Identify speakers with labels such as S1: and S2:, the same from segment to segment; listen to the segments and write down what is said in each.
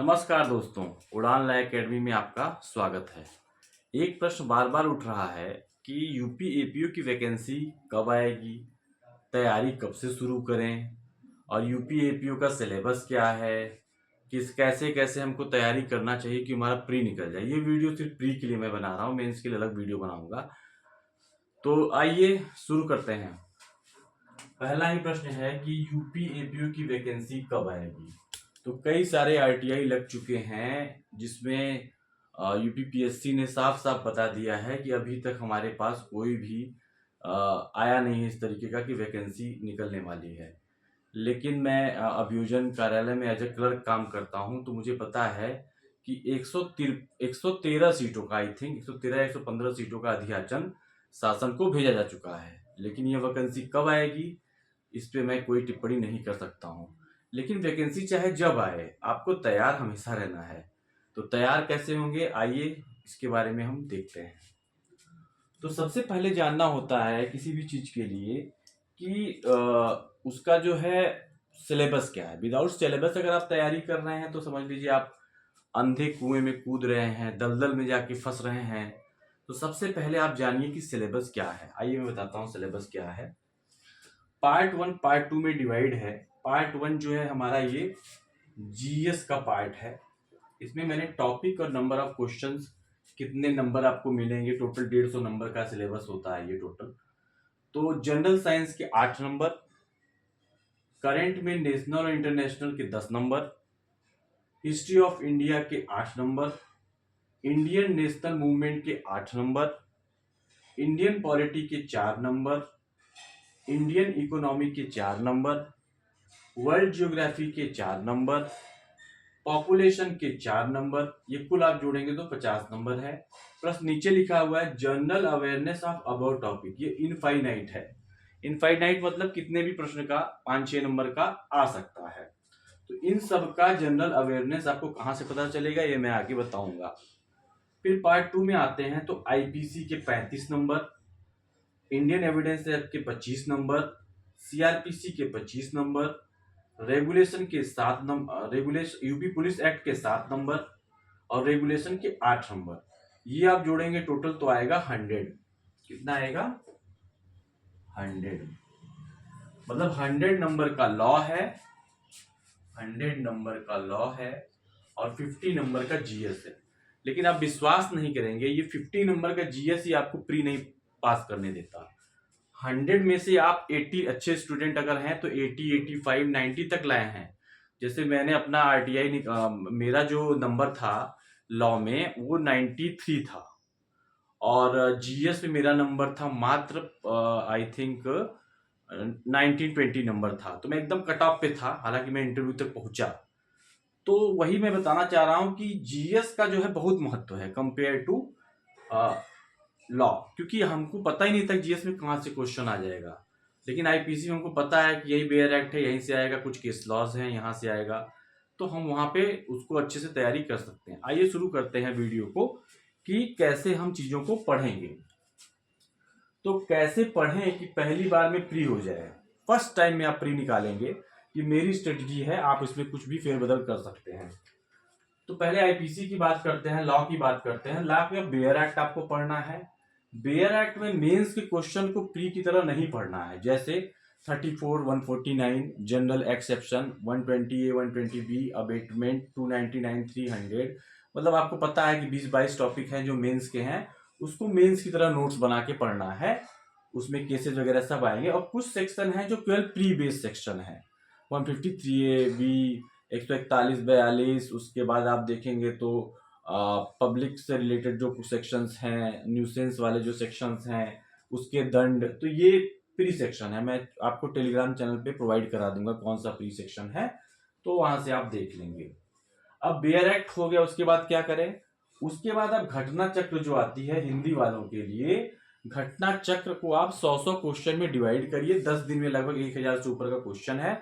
S1: नमस्कार दोस्तों, उड़ान लाइव एकेडमी में आपका स्वागत है। एक प्रश्न बार बार उठ रहा है कि यूपी एपीओ की वैकेंसी कब आएगी, तैयारी कब से शुरू करें और यूपी एपीओ का सिलेबस क्या है, किस कैसे कैसे हमको तैयारी करना चाहिए कि हमारा प्री निकल जाए। ये वीडियो सिर्फ प्री के लिए मैं बना रहा हूँ, मेंस के लिए अलग वीडियो बनाऊंगा। तो आइए शुरू करते हैं। पहला ही प्रश्न है कि यूपी एपीओ की वैकेंसी कब आएगी। तो कई सारे आरटीआई लग चुके हैं जिसमें यूपीपीएससी ने साफ साफ बता दिया है कि अभी तक हमारे पास कोई भी आया नहीं है इस तरीके का कि वैकेंसी निकलने वाली है। लेकिन मैं अभियोजन कार्यालय में एज ए क्लर्क काम करता हूं, तो मुझे पता है कि 113 सीटों का, आई थिंक 113 115 सीटों का अधियाचन शासन को भेजा जा चुका है। लेकिन यह वैकेंसी कब आएगी इस पे मैं कोई टिप्पणी नहीं कर सकता हूँ। लेकिन वैकेंसी चाहे जब आए, आपको तैयार हमेशा रहना है। तो तैयार कैसे होंगे, आइए इसके बारे में हम देखते हैं। तो सबसे पहले जानना होता है किसी भी चीज के लिए कि उसका जो है सिलेबस क्या है। विदाउट सिलेबस अगर आप तैयारी कर रहे हैं तो समझ लीजिए आप अंधे कुएं में कूद रहे हैं, दलदल में जाके फंस रहे हैं। तो सबसे पहले आप जानिए कि सिलेबस क्या है। आइए मैं बताता हूँ सिलेबस क्या है। पार्ट 1 पार्ट 2 में डिवाइड है। पार्ट 1 जो है हमारा ये जीएस का पार्ट है। इसमें मैंने टॉपिक और नंबर ऑफ क्वेश्चंस, कितने नंबर आपको मिलेंगे, टोटल 150 नंबर का सिलेबस होता है ये टोटल। तो जनरल साइंस के 8 नंबर, करंट में नेशनल और इंटरनेशनल के 10 नंबर, हिस्ट्री ऑफ इंडिया के 8 नंबर, इंडियन नेशनल मूवमेंट के 8 नंबर, इंडियन पॉलिटी के 4 नंबर, इंडियन इकोनॉमी के 4 नंबर, वर्ल्ड ज्योग्राफी के 4 नंबर, पॉपुलेशन के 4 नंबर। ये कुल आप जोड़ेंगे तो 50 नंबर है। प्लस नीचे लिखा हुआ है general awareness of about topic. ये इनफाइनाइट है। इनफाइनाइट मतलब कितने भी प्रश्न का 5-6 नंबर का आ सकता है। तो इन सब का जनरल अवेयरनेस आपको कहां से पता चलेगा, ये मैं आगे बताऊंगा। फिर पार्ट 2 में आते हैं तो आईपीसी के 35 नंबर, इंडियन एविडेंस एक्ट के 25 नंबर, सीआरपीसी के 25 नंबर, रेगुलेशन के 7 number, regulation UP police act के 7 नंबर और रेगुलेशन के 8 नंबर। ये आप जोड़ेंगे टोटल तो आएगा 100। कितना आएगा? 100। मतलब 100 नंबर का लॉ है, 100 नंबर का लॉ है और 50 नंबर का जीएस है। लेकिन आप विश्वास नहीं करेंगे, ये 50 नंबर का जीएस ही आपको प्री नहीं पास करने देता। 100 में से आप 80 अच्छे स्टूडेंट अगर हैं तो 80, 85, 90 तक लाए हैं। जैसे मैंने अपना आरटीआई, मेरा जो नंबर था लॉ में वो 93 था और जीएस में मेरा नंबर था मात्र आई थिंक 1920 नंबर था। तो मैं एकदम कट ऑफ पे था, हालांकि मैं इंटरव्यू तक पहुंचा। तो वही मैं बताना चाह रहा हूं कि जीएस का जो है बहुत महत्व है कंपेयर टू लॉ, क्योंकि हमको पता ही नहीं था जीएस में कहां से क्वेश्चन आ जाएगा। लेकिन आईपीसी में हमको पता है कि यही बेयर एक्ट है, यहीं से आएगा, कुछ केस लॉज हैं यहां से आएगा, तो हम वहां पे उसको अच्छे से तैयारी कर सकते हैं। आइए शुरू करते हैं वीडियो को कि कैसे हम चीजों को पढ़ेंगे। तो कैसे पढ़ें कि पहली बार में प्री हो जाए, फर्स्ट टाइम में आप प्री निकालेंगे, ये मेरी स्ट्रेटजी है। आप इसमें कुछ भी फेरबदल कर सकते हैं। तो पहले आईपीसी की बात करते हैं, लॉ की बात करते हैं। लॉ में बेयर एक्ट आपको पढ़ना है। बेयर एक्ट में मेंस के क्वेश्चन को प्री की तरह नहीं पढ़ना है। जैसे 34, 149 general exception, 120A, 120B abetment, 299, 300। मतलब आपको पता है कि 20-22 टॉपिक हैं जो मेंस के हैं, उसको मेंस की तरह नोट्स बना के पढ़ना है। उसमें केसेस वगैरह सब आएंगे और कुछ सेक्शन है जो केवल प्री बेस्ड सेक्शन है। 153A, B, 141, 42, उसके बाद आप देखेंगे तो पब्लिक से रिलेटेड जो कुछ सेक्शंस हैं, न्यूसेंस वाले जो सेक्शंस हैं, उसके दंड, तो ये प्री सेक्शन है। मैं आपको टेलीग्राम चैनल पे प्रोवाइड करा दूंगा कौन सा प्री सेक्शन है, तो वहां से आप देख लेंगे। अब बेयर एक्ट हो गया, उसके बाद क्या करें? उसके बाद आप घटना चक्र जो आती है हिंदी वालों के लिए, घटना चक्र को आप 100 क्वेश्चन में डिवाइड करिए। 10 दिन में लगभग 1000 से ऊपर का क्वेश्चन है।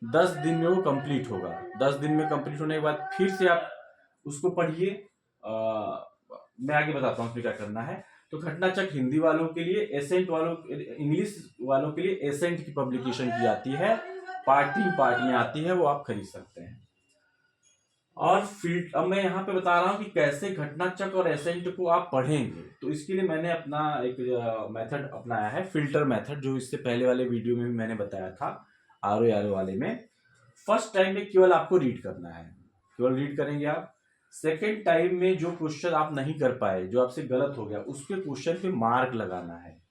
S1: 10 दिन में वो कंप्लीट होगा। 10 दिन में कंप्लीट होने के बाद फिर से आप उसको पढ़िए। मैं आगे बताता हूँ क्या करना है। तो घटना चक्र हिंदी वालों के लिए, एसेंट वालों, इंग्लिश वालों के लिए एसेंट की पब्लिकेशन की आती है, पार्ट 3 पार्ट में आती है, वो आप खरीद सकते हैं। और अब मैं यहाँ पे बता रहा हूँ कि कैसे घटना चक्र और एसेंट को आप पढ़ेंगे। तो इसके लिए मैंने अपना एक मेथड अपनाया है, फिल्टर मेथड, जो इससे पहले वाले वीडियो में भी मैंने बताया था, RO वाले में। फर्स्ट टाइम में केवल आपको रीड करना है, केवल रीड करेंगे आप। सेकेंड टाइम में जो क्वेश्चन आप नहीं कर पाए, जो आपसे गलत हो गया, उसके क्वेश्चन पे मार्क लगाना है।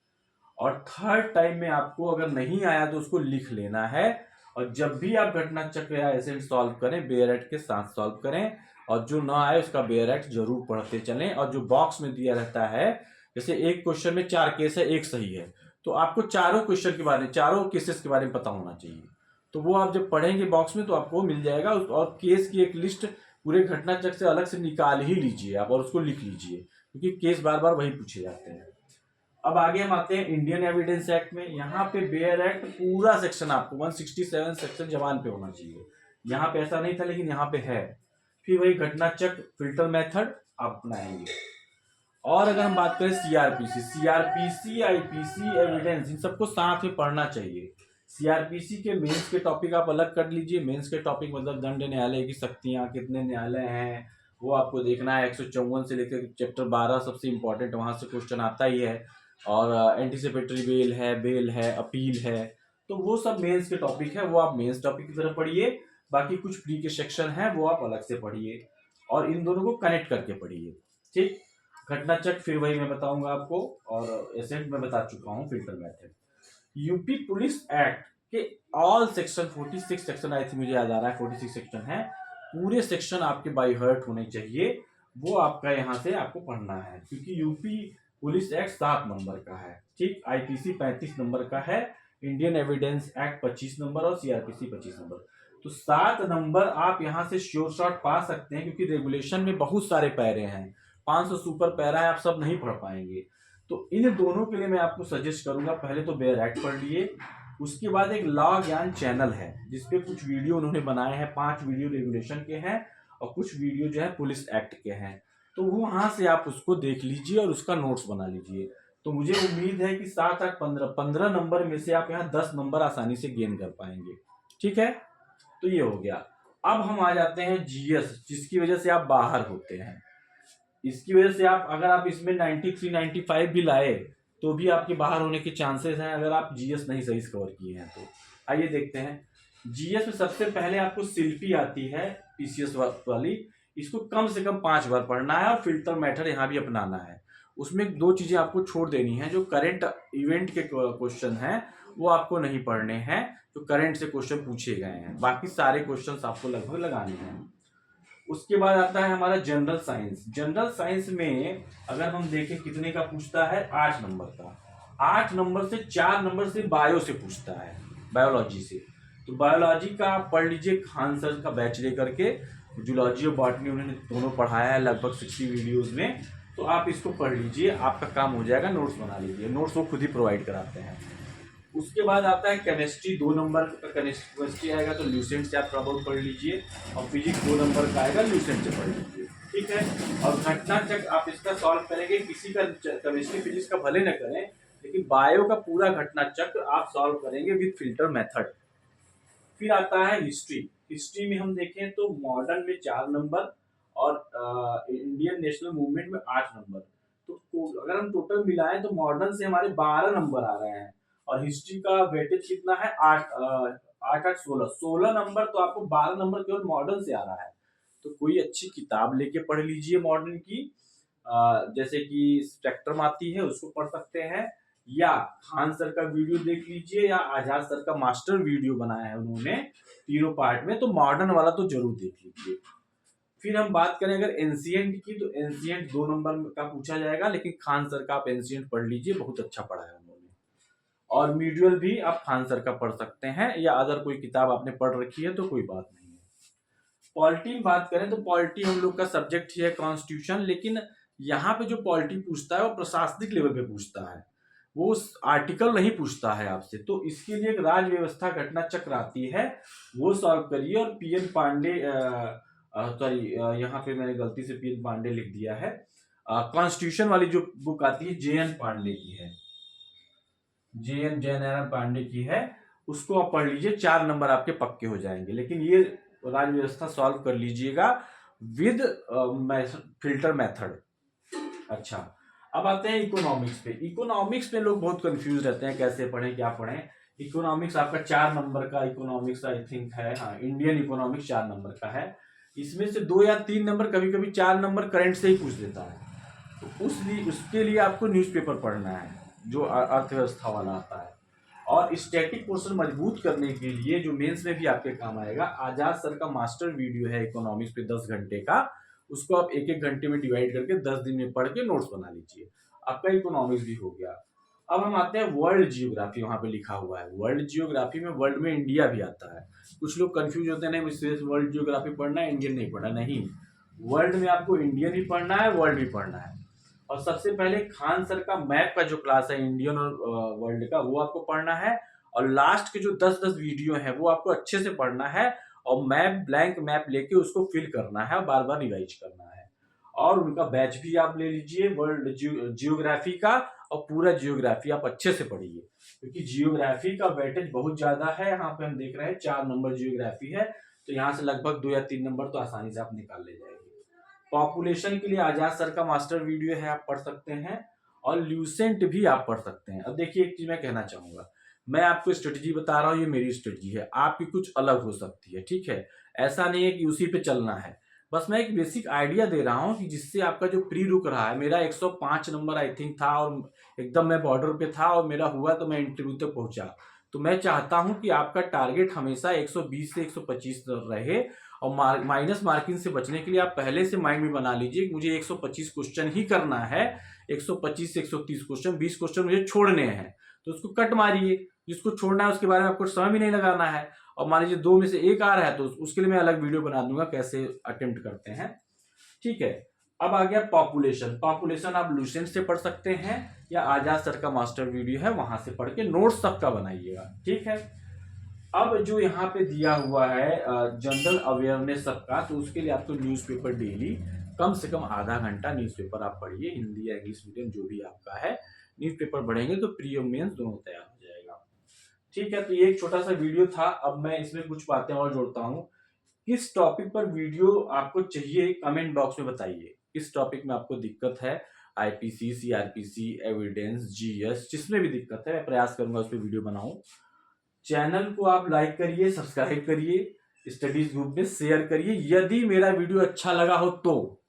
S1: और थर्ड टाइम में आपको अगर नहीं आया तो उसको लिख लेना है। और जब भी आप घटना चक्र या एसेंट सॉल्व करें, बेयर एक्ट के साथ सॉल्व करें, और जो ना आए उसका बेयर एक्ट जरूर पढ़ते चलें। और जो बॉक्स में दिया रहता है, जैसे एक क्वेश्चन में 4 केस है, एक सही है, तो आपको चारों क्वेश्चन के बारे में, चारों केसेस के बारे में पता होना चाहिए। तो वो आप जब पढ़ेंगे बॉक्स में तो आपको मिल जाएगा। और केस की एक लिस्ट पूरे घटना चक्र से अलग से निकाल ही लीजिए आप, और उसको लिख लीजिए, क्योंकि केस बार बार वही पूछे जाते हैं। अब आगे हम आते हैं इंडियन एविडेंस एक्ट में। यहाँ पे बेयर एक्ट पूरा सेक्शन आपको 167 सेक्शन जवान पे होना चाहिए। यहाँ पे ऐसा नहीं था, लेकिन यहाँ पे है। फिर वही घटना चक्र, फिल्टर मेथड आप अपनाएंगे। और अगर हम बात करें सीआरपीसी, आईपीसी, एविडेंस, इन सबको साथ में पढ़ना चाहिए। सीआरपीसी के मेंस के टॉपिक आप अलग कर लीजिए। मेंस के टॉपिक मतलब दंड न्यायालय की शक्तियां, कितने न्यायालय हैं, वो आपको देखना है। 154 से लेकर चैप्टर 12 सबसे इंपॉर्टेंट, वहां से क्वेश्चन आता ही है। और एंटीसिपेटरी बेल है, अपील है, तो वो सब मेंस के टॉपिक है, वो आप मेंस टॉपिक की तरफ पढ़िए। बाकी कुछ प्री के सेक्शन है वो आप अलग से पढ़िए, और इन दोनों को कनेक्ट करके पढ़िए। ठीक। घटना चक्र फिर वही मैं बताऊंगा आपको, और एसेंट में बता चुका हूं, filter method. UP police act के all section 46 section, I think मुझे याद आ रहा है 46 सेक्शन है, पूरे सेक्शन आपके बाय हार्ट होने चाहिए। वो आपका यहाँ से आपको पढ़ना है, क्योंकि यूपी पुलिस एक्ट 7 नंबर का है। ठीक। आईपीसी 35 नंबर का है, इंडियन एविडेंस एक्ट 25 नंबर और सीआरपीसी 25 नंबर। तो 7 नंबर आप यहाँ से श्योर शॉट पा सकते हैं, क्योंकि रेगुलेशन में बहुत सारे पैरे हैं, 500 सुपर पैरा है, आप सब नहीं पढ़ पाएंगे। तो इन दोनों के लिए मैं आपको सजेस्ट करूंगा, पहले तो बेयर एक्ट पढ़ लिए, उसके बाद एक लॉ ज्ञान चैनल है जिसपे कुछ वीडियो उन्होंने बनाए हैं, 5 वीडियो रेगुलेशन के हैं और कुछ वीडियो जो है पुलिस एक्ट के हैं। तो वो वहां से आप उसको देख लीजिए और उसका नोट्स बना लीजिए। तो मुझे उम्मीद है कि 7, 8, 15 नंबर में से आप यहाँ 10 नंबर आसानी से गेन कर पाएंगे। ठीक है, तो ये हो गया। अब हम आ जाते हैं जीएस, जिसकी वजह से आप बाहर होते हैं। इसकी वजह से आप, अगर आप इसमें 93, 95 भी लाए तो भी आपके बाहर होने के चांसेस हैं, अगर आप जीएस नहीं सही कवर किए हैं तो। आइए देखते हैं। जीएस में सबसे पहले आपको शिल्पी आती है, पीसीएस वाली। इसको कम से कम 5 बार पढ़ना है, और फिल्टर मेथड यहाँ भी अपनाना है। उसमें 2 चीजें आपको छोड़ देनी है। जो करंट इवेंट के क्वेश्चन हैं वो आपको नहीं पढ़ने हैं, जो करंट से क्वेश्चन पूछे गए हैं। बाकी सारे क्वेश्चन आपको लगभग लगाने हैं। उसके बाद आता है हमारा जनरल साइंस। जनरल साइंस में अगर हम देखें कितने का पूछता है, 8 नंबर का। 8 नंबर से 4 नंबर से बायो से पूछता है, बायोलॉजी से। तो बायोलॉजी का आप पढ़ लीजिए, खान सर का बैच लेकर के। जूलॉजी और बॉटनी उन्होंने दोनों पढ़ाया है लगभग 60 वीडियोज में। तो आप इसको पढ़ लीजिए, आपका काम हो जाएगा। नोट्स बना लीजिए, नोट्स वो खुद ही प्रोवाइड कराते हैं। उसके बाद आता है केमिस्ट्री, 2 नंबर का केमिस्ट्री आएगा, तो ल्यूसेंट से आप थोड़ा बहुत पढ़ लीजिए। और फिजिक्स 2 नंबर का आएगा, ल्यूसेंट से पढ़ लीजिए। ठीक है। और घटना चक्र आप इसका सॉल्व करेंगे, किसी का केमिस्ट्री फिजिक्स का भले न करें, लेकिन बायो का पूरा घटना चक्र आप सॉल्व करेंगे विद फिल्टर मेथड। फिर आता है हिस्ट्री। हिस्ट्री में हम देखें तो मॉडर्न में 4 नंबर और इंडियन नेशनल मूवमेंट में 8 नंबर। तो अगर हम टोटल मिलाएं तो मॉडर्न से हमारे 12 नंबर आ रहे हैं, और हिस्ट्री का वेटेज कितना है, 8, 8, 16 नंबर। तो आपको 12 नंबर केवल मॉडर्न से आ रहा है। तो कोई अच्छी किताब लेके पढ़ लीजिए मॉडर्न की, जैसे कि स्पेक्ट्रम आती है, उसको पढ़ सकते हैं, या खान सर का वीडियो देख लीजिए, या आजाद सर का मास्टर वीडियो बनाया है उन्होंने 3 पार्ट में। तो मॉडर्न वाला तो जरूर देख लीजिए। फिर हम बात करें अगर एंशिएंट की, तो एंशिएंट 2 नंबर का पूछा जाएगा, लेकिन खान सर का आप एंशिएंट पढ़ लीजिए, बहुत अच्छा पढ़ा है उन्होंने। और मीडियल भी आप खान सर का पढ़ सकते हैं, या अदर कोई किताब आपने पढ़ रखी है तो कोई बात नहीं है। पॉलिटी में बात करें तो पॉलिटी हम लोग का सब्जेक्ट ही है कॉन्स्टिट्यूशन, लेकिन यहाँ पे जो पॉलिटी पूछता है वो प्रशासनिक लेवल पे पूछता है, वो आर्टिकल नहीं पूछता है आपसे। तो इसके लिए एक राज्य व्यवस्था घटना चक्र आती है, वो सॉल्व करिए। और पीएन पांडे, सॉरी यहाँ पे मैंने गलती से पीएन पांडे लिख दिया है, कॉन्स्टिट्यूशन वाली जो बुक आती है जेएन पांडे की है, जयनारायण पांडे की है, उसको आप पढ़ लीजिए। 4 नंबर आपके पक्के हो जाएंगे। लेकिन ये राज्य व्यवस्था सॉल्व कर लीजिएगा, विद फिल्टर मेथड। अच्छा, अब आते हैं इकोनॉमिक्स पे। इकोनॉमिक्स पे लोग बहुत कंफ्यूज रहते हैं, कैसे पढ़ें क्या पढ़ें। इकोनॉमिक्स आपका 4 नंबर का इकोनॉमिक्स आई थिंक है, हाँ, इंडियन इकोनॉमिक्स 4 नंबर का है। इसमें से 2 या 3 नंबर, कभी कभी 4 नंबर करंट से ही पूछ देता है। तो उसके लिए आपको न्यूज़पेपर पढ़ना है, जो अर्थव्यवस्था वाला आता है। और स्टैटिक पोर्शन मजबूत करने के लिए, जो मेंस में भी आपके काम आएगा, आजाद सर का मास्टर वीडियो है इकोनॉमिक्स पे 10 घंटे का। उसको आप एक एक घंटे में डिवाइड करके 10 दिन में पढ़ के नोट्स बना लीजिए, आपका इकोनॉमिक्स भी हो गया। अब हम आते हैं वर्ल्ड जियोग्राफी। वहां पे लिखा हुआ है वर्ल्ड जियोग्राफी में वर्ल्ड में इंडिया भी आता है। कुछ लोग कंफ्यूज होते हैं, नहीं मुझे वर्ल्ड जियोग्राफी पढ़ना है, इंडियन नहीं पढ़ना। नहीं, वर्ल्ड में आपको इंडियन भी पढ़ना है, वर्ल्ड भी पढ़ना है। और सबसे पहले खान सर का मैप का जो क्लास है इंडियन और वर्ल्ड का, वो आपको पढ़ना है। और लास्ट के जो 10-10 वीडियो है वो आपको अच्छे से पढ़ना है, और मैप, ब्लैंक मैप लेके उसको फिल करना है और बार बार रिवाइज करना है। और उनका बैच भी आप ले लीजिए वर्ल्ड जियोग्राफी का, और पूरा जियोग्राफी आप अच्छे से पढ़िए, क्योंकि जियोग्राफी का वेटेज बहुत ज्यादा है। यहाँ पे हम देख रहे हैं 4 नंबर जियोग्राफी है, तो यहाँ से लगभग 2 या 3 नंबर तो आसानी से आप निकाल ले जाएंगे। पॉपुलेशन के लिए आजाद सर का मास्टर वीडियो है, आप पढ़ सकते हैं। और ल्यूसेंट भी आप पढ़ सकते हैं। अब देखिए, एक चीज मैं कहना चाहूंगा, मैं आपको स्ट्रेटजी बता रहा हूँ, ये मेरी स्ट्रेटजी है, आपकी कुछ अलग हो सकती है, ठीक है। ऐसा नहीं है कि उसी पे चलना है, बस मैं एक बेसिक आइडिया दे रहा हूँ कि जिससे आपका जो प्री रुक रहा है, मेरा 105 नंबर आई थिंक था, और एकदम मैं बॉर्डर पे था, और मेरा हुआ तो मैं इंटरव्यू तक पहुंचा। तो मैं चाहता हूं कि आपका टारगेट हमेशा 120 से 125 रहे। और माइनस मार्किंग से बचने के लिए आप पहले से माइंड में बना लीजिए कि मुझे 125 क्वेश्चन ही करना है। 125 से 130 क्वेश्चन, 20 क्वेश्चन मुझे छोड़ने हैं, तो उसको कट मारिए। जिसको छोड़ना है उसके बारे में आपको समय भी नहीं लगाना है। और मान लीजिए 2 में से 1 आ रहा है, तो उसके लिए मैं अलग वीडियो बना दूंगा कैसे अटेम्प्ट करते हैं, ठीक है। अब आ गया पॉपुलेशन। पॉपुलेशन आप लूसेंट से पढ़ सकते हैं, या आजाद सर का मास्टर वीडियो है वहां से पढ़ के नोट्स सबका बनाइएगा, ठीक है। अब जो यहाँ पे दिया हुआ है जनरल अवेयरनेस सबका, तो उसके लिए आपको न्यूज़पेपर डेली कम से कम आधा घंटा न्यूज़पेपर आप पढ़िए, हिंदी या इंग्लिश मीडियम जो भी आपका है। न्यूज़पेपर पढ़ेंगे तो प्री और मेंस दोनों तैयार हो जाएगा, ठीक है। तो ये एक छोटा सा वीडियो था। अब मैं इसमें कुछ बातें और जोड़ता हूँ। किस टॉपिक पर वीडियो आपको चाहिए, कमेंट बॉक्स में बताइए। किस टॉपिक में आपको दिक्कत है, आईपीसी, सीआरपीसी, एविडेंस, जीएस, जिसमें भी दिक्कत है मैं प्रयास करूंगा उस पर वीडियो बनाऊं। चैनल को आप लाइक करिए, सब्सक्राइब करिए, स्टडीज ग्रुप में शेयर करिए। यदि मेरा वीडियो अच्छा लगा हो तो,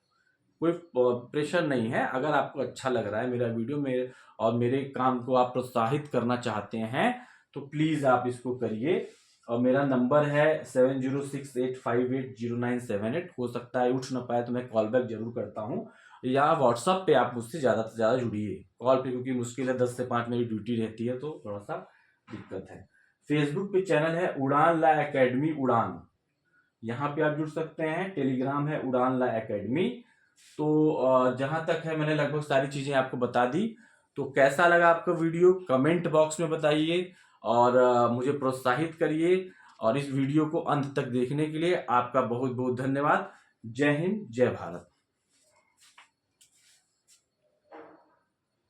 S1: कोई प्रेशर नहीं है, अगर आपको अच्छा लग रहा है मेरा वीडियो में और मेरे काम को आप प्रोत्साहित करना चाहते हैं, तो प्लीज आप इसको करिए। और मेरा नंबर है 7068580978। हो सकता है उठ ना पाए तो मैं कॉल बैक जरूर करता हूँ, या व्हाट्सअप पे आप मुझसे ज़्यादा से ज़्यादा जुड़िए। कॉल पे क्योंकि मुश्किल है, 10 से 5 मेरी ड्यूटी रहती है, तो थोड़ा सा दिक्कत है। फेसबुक पे चैनल है उड़ान ला एकेडमी उड़ान, यहाँ पे आप जुड़ सकते हैं। टेलीग्राम है उड़ान ला एकेडमी। तो जहां तक है मैंने लगभग सारी चीजें आपको बता दी। तो कैसा लगा आपका वीडियो, कमेंट बॉक्स में बताइए, और मुझे प्रोत्साहित करिए। और इस वीडियो को अंत तक देखने के लिए आपका बहुत बहुत धन्यवाद। जय हिंद, जय भारत।